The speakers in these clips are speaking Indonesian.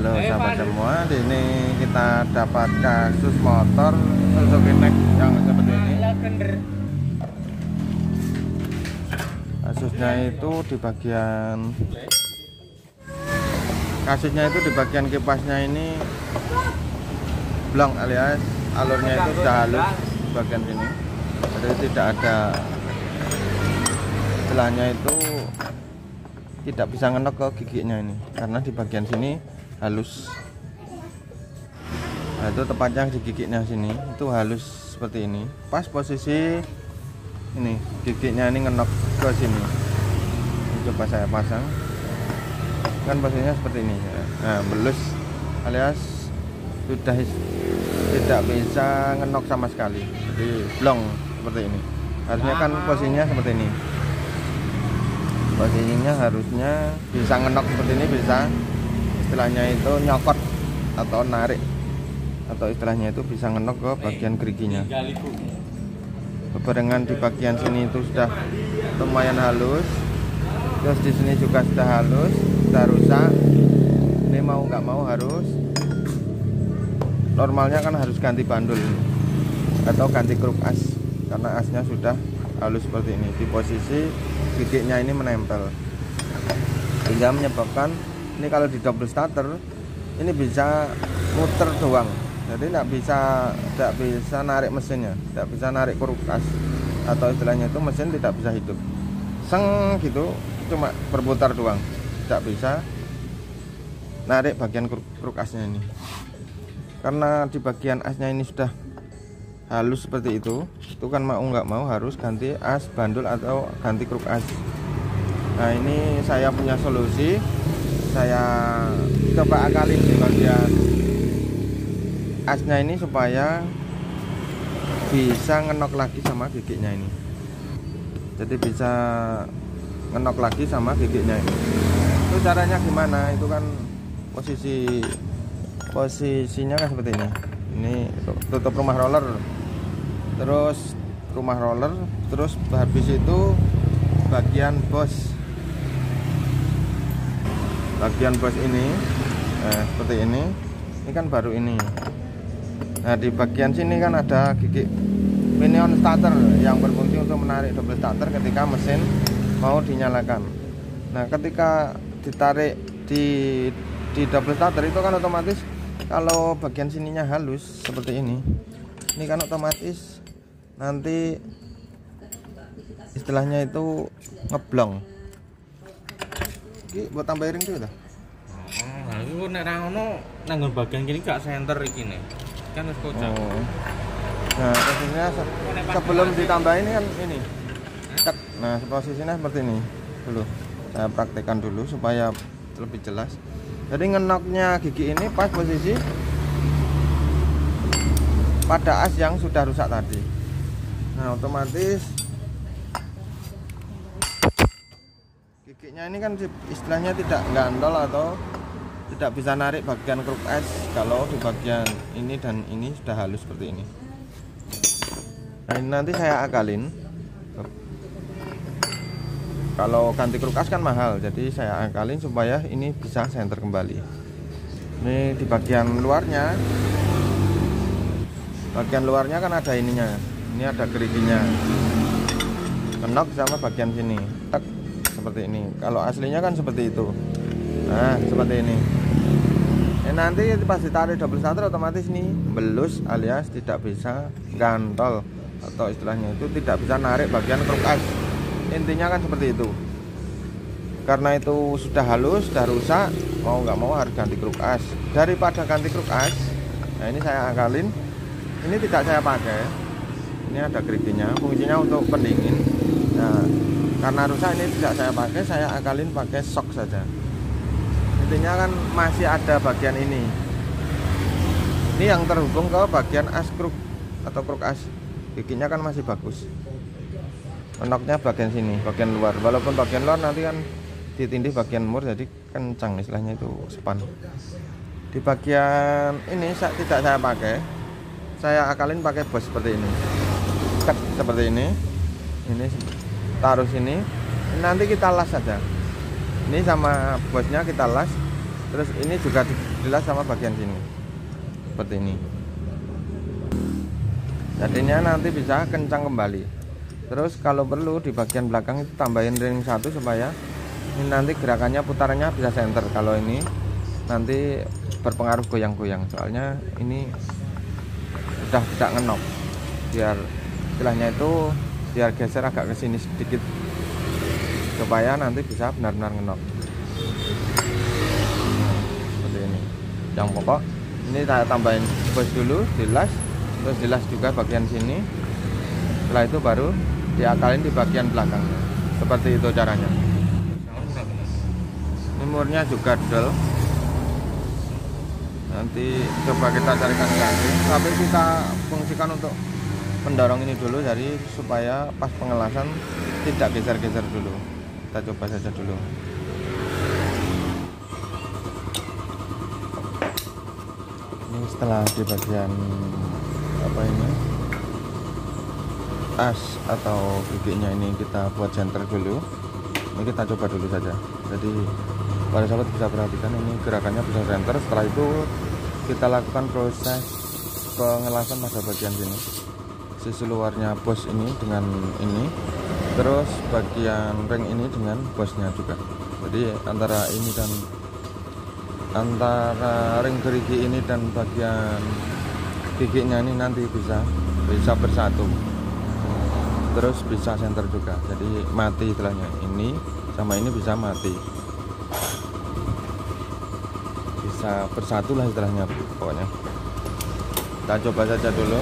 Halo sahabat semua, di sini kita dapat kasus motor Suzuki Next yang seperti ini. Kasusnya itu di bagian kipasnya ini blong, alias alurnya itu sudah halus di bagian sini. Jadi tidak ada, istilahnya itu tidak bisa ngenok ke giginya ini karena di bagian sini halus. Nah, itu tepatnya di giginya sini itu halus seperti ini. Pas posisi ini giginya ini ngenok ke sini. Ini coba saya pasang, kan posisinya seperti ini. Nah, belus alias sudah tidak bisa ngenok sama sekali, jadi blong seperti ini. Harusnya kan posisinya seperti ini. Posisinya harusnya bisa ngenok seperti ini, bisa istilahnya itu nyokot atau narik, atau istilahnya itu bisa ngenok ke bagian geriginya. Bebarengan di bagian sini itu sudah lumayan halus, terus di sini juga sudah halus, sudah rusak. Ini mau nggak mau harus, normalnya kan harus ganti bandul atau ganti kruk as karena asnya sudah halus seperti ini. Di posisi giginya ini menempel sehingga menyebabkan ini kalau di double starter ini bisa muter doang, jadi tidak bisa narik mesinnya, tidak bisa narik kruk as, atau istilahnya itu mesin tidak bisa hidup seng gitu, cuma berputar doang, tidak bisa narik bagian kruk asnya ini. Karena di bagian asnya ini sudah halus seperti itu kan mau nggak mau harus ganti as bandul atau ganti kruk as. Nah, ini saya punya solusi, saya coba akalin di bagian asnya ini supaya bisa ngenok lagi sama giginya ini. Jadi bisa ngenok lagi sama giginya ini. Itu caranya gimana? Itu kan posisinya kan seperti ini. Ini tutup rumah roller, terus rumah roller, terus habis itu bagian bos ini, seperti ini kan baru ini. Nah, di bagian sini kan ada gigi pinion starter yang berfungsi untuk menarik double starter ketika mesin mau dinyalakan. Nah, ketika ditarik di double starter itu kan otomatis kalau bagian sininya halus seperti ini kan otomatis nanti istilahnya itu ngeblong. Iki buat tambah ring tuh dah. Nah, itu nek ra ngono nang bagian kini gak center iki nih. Kan wis kocak. Nah, posisinya sebelum ditambah ini kan ini. Nah, posisinya seperti ini. Dulu saya praktekkan dulu supaya lebih jelas. Jadi ngenoknya gigi ini pas posisi pada as yang sudah rusak tadi. Nah, otomatis giginya ini kan istilahnya tidak gantol atau tidak bisa narik bagian kruk as kalau di bagian ini dan ini sudah halus seperti ini. Nah, ini nanti saya akalin. Kalau ganti kruk as kan mahal, jadi saya akalin supaya ini bisa senter kembali. Ini di bagian luarnya kan ada ininya, ini ada geriginya, kenok sama bagian sini, tek seperti ini. Kalau aslinya kan seperti itu. Nah, seperti ini. Nanti pas ditarik double starter otomatis nih belus alias tidak bisa gantol, atau istilahnya itu tidak bisa narik bagian kruk as. Intinya kan seperti itu. Karena itu sudah halus, sudah rusak, mau nggak mau harus ganti kruk as. Daripada ganti kruk as, nah ini saya akalin, ini tidak saya pakai. Ini ada geriginya, fungsinya untuk pendingin. Nah, karena rusak ini tidak saya pakai, saya akalin pakai shock saja. Intinya kan masih ada bagian ini. Ini yang terhubung ke bagian as kruk atau kruk as. Giginya kan masih bagus. Enoknya bagian sini, bagian luar. Walaupun bagian luar nanti kan ditindih bagian mur, jadi kencang istilahnya itu span. Di bagian ini tidak saya pakai, saya akalin pakai bos seperti ini. Tek seperti ini taruh sini. Nanti kita las saja. Ini sama bosnya kita las Terus ini juga dilas sama bagian sini seperti ini. Jadinya nanti bisa kencang kembali. Terus kalau perlu di bagian belakang itu tambahin ring 1 supaya ini nanti gerakannya putarannya bisa center. Kalau ini nanti berpengaruh goyang-goyang, soalnya ini udah tidak ngenop, biar istilahnya itu biar geser agak ke sini sedikit supaya nanti bisa benar-benar ngenop. Seperti ini. Yang pokok ini saya tambahin bos dulu, dilas, terus dilas juga bagian sini. Setelah itu baru diakalin di bagian belakangnya. Seperti itu caranya. Umurnya juga dual. Nanti coba kita carikan lagi, tapi kita fungsikan untuk mendorong ini dulu, jadi supaya pas pengelasan tidak geser-geser dulu. Kita coba saja dulu. Ini setelah di bagian apa ini as atau giginya ini kita buat center dulu. Ini kita coba dulu saja. Jadi para sahabat bisa perhatikan ini gerakannya bisa center. Setelah itu kita lakukan proses pengelasan pada bagian sini, sisi luarnya bos ini dengan ini, terus bagian ring ini dengan bosnya juga. Jadi antara ini dan antara ring gerigi ini dan bagian giginya ini nanti bisa bersatu, terus bisa center juga. Jadi mati istilahnya, ini sama ini bisa mati, bisa bersatu lah istilahnya pokoknya. Kita coba saja dulu.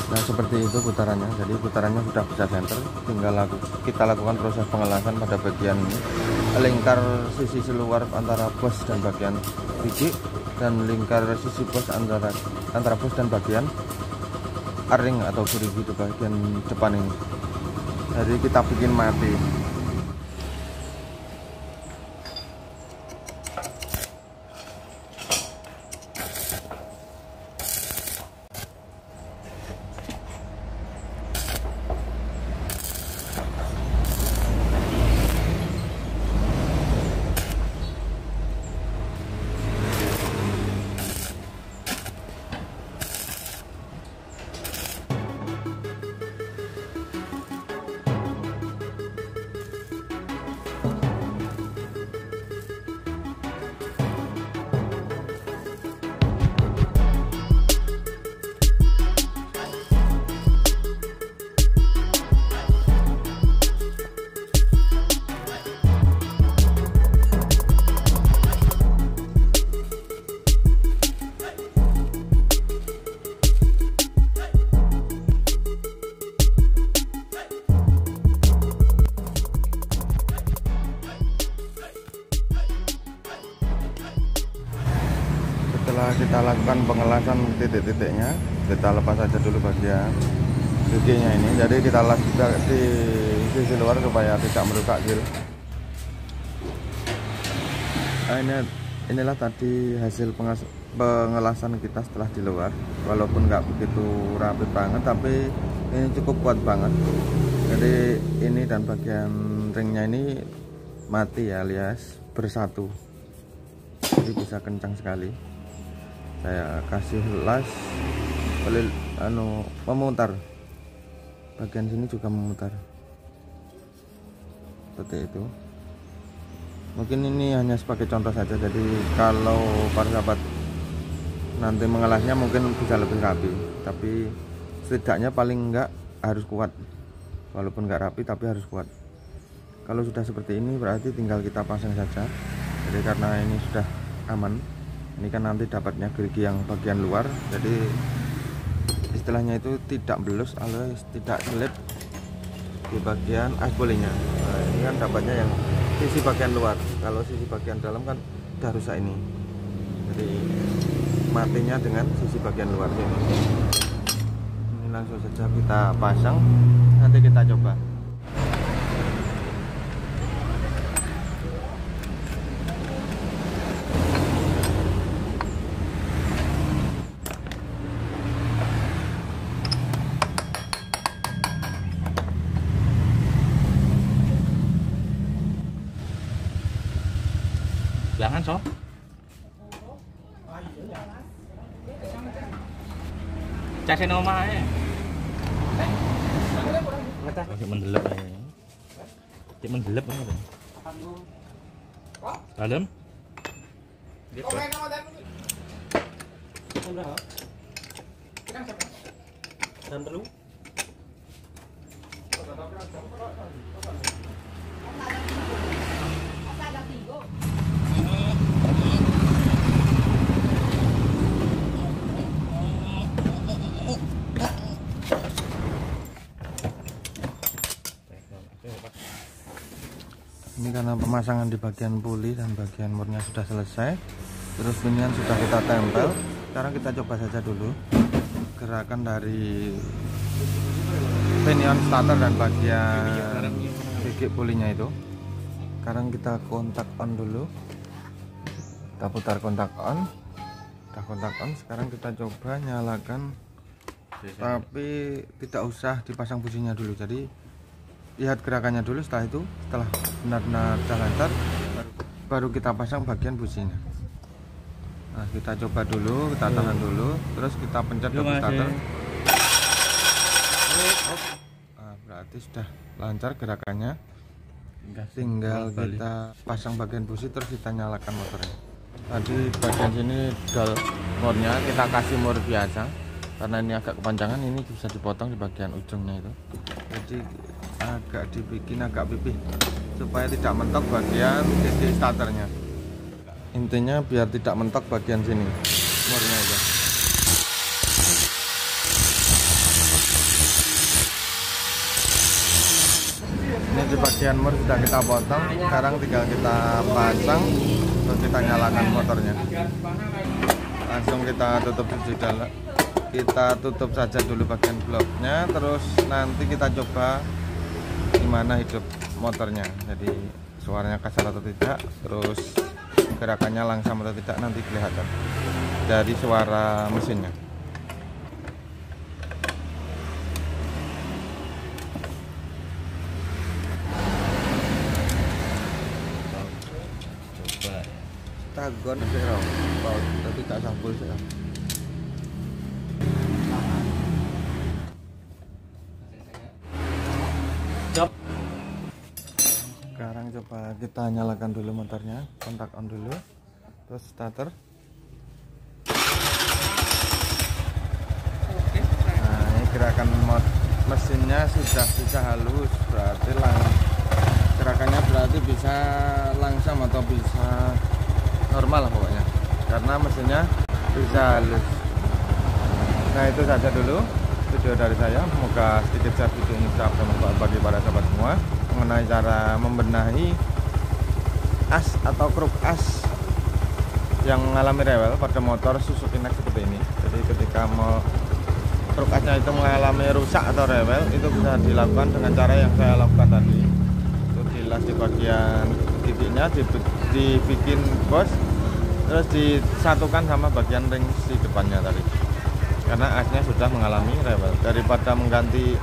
Nah seperti itu putarannya. Jadi putarannya sudah bisa center, tinggal kita lakukan proses pengelasan pada bagian lingkar sisi luar antara bos dan bagian gigi, dan lingkar sisi bos antara bos dan bagian ring atau gerigi di bagian depan ini. Jadi kita bikin mati. Setelah kita lakukan pengelasan titik-titiknya, kita lepas saja dulu bagian giginya ini. Jadi kita las juga di sisi luar supaya tidak merusak grill. Nah, inilah tadi hasil pengelasan kita setelah di luar. Walaupun nggak begitu rapi banget, tapi ini cukup kuat banget. Jadi ini dan bagian ringnya ini mati ya, alias bersatu. Jadi bisa kencang sekali. Saya kasih las memutar, bagian sini juga memutar seperti itu. Mungkin ini hanya sebagai contoh saja, jadi kalau para sahabat nanti mengelasnya mungkin bisa lebih rapi, tapi setidaknya paling enggak harus kuat. Walaupun enggak rapi tapi harus kuat. Kalau sudah seperti ini berarti tinggal kita pasang saja. Jadi karena ini sudah aman, ini kan nanti dapatnya gerigi yang bagian luar, jadi istilahnya itu tidak belus alias tidak selip di bagian asbolinya. Nah, ini kan dapatnya yang sisi bagian luar, kalau sisi bagian dalam kan udah rusak ini. Jadi matinya dengan sisi bagian luar ini. Ini langsung saja kita pasang, nanti kita coba. so. Casen omahe. Cek mendelep ae. Cek mendelep ngono. Dalem. Dan perlu. Ini karena pemasangan di bagian puli dan bagian murnya sudah selesai, terus pinion sudah kita tempel. Sekarang kita coba saja dulu gerakan dari pinion starter dan bagian gigi pulinya itu. Sekarang kita kontak on dulu, kita putar kontak on, kita kontak on. Sekarang kita coba nyalakan, tapi tidak usah dipasang businya dulu, jadi lihat gerakannya dulu. Setelah itu, setelah benar-benar lancar, baru kita pasang bagian businya. Nah, kita coba dulu, kita tahan dulu, terus kita pencet double starter. Nah, berarti sudah lancar gerakannya. Tinggal kita pasang bagian busi, terus kita nyalakan motornya. Tadi bagian sini dual murnya kita kasih mur biasa, karena ini agak kepanjangan, ini bisa dipotong di bagian ujungnya itu. Jadi agak dibikin agak pipih supaya tidak mentok bagian gigi starternya. Intinya biar tidak mentok bagian sini murnya itu. Ini di bagian mur sudah kita potong, sekarang tinggal kita pasang, terus kita nyalakan motornya. Langsung kita tutup di dalam, kita tutup saja dulu bagian bloknya, terus nanti kita coba gimana hidup motornya, jadi suaranya kasar atau tidak, terus gerakannya langsam atau tidak, nanti kelihatan dari suara mesinnya. Coba. Tagon sih, tapi tak sampul sih. Sekarang coba kita nyalakan dulu motornya, kontak on dulu, terus starter. Nah, ini gerakan mesinnya sudah bisa halus, berarti gerakannya berarti bisa langsam atau bisa normal lah pokoknya, karena mesinnya bisa halus. Nah, itu saja dulu video dari saya, semoga sedikit share video ini bisa bermanfaat bagi para sahabat semua mengenai cara membenahi as atau kruk as yang mengalami rewel pada motor Suzuki Next seperti ini. Jadi ketika mau kruk asnya itu mengalami rusak atau rewel, itu bisa dilakukan dengan cara yang saya lakukan tadi. Itu dilas di bagian giginya, dibikin bos, terus disatukan sama bagian ring si depannya tadi, karena asnya sudah mengalami rewel. Daripada mengganti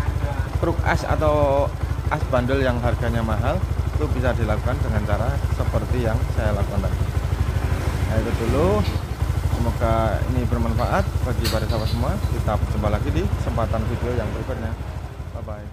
kruk as atau as bandel yang harganya mahal, itu bisa dilakukan dengan cara seperti yang saya lakukan tadi. Nah, itu dulu, semoga ini bermanfaat bagi para sahabat semua. Kita berjumpa lagi di kesempatan video yang berikutnya. Bye bye.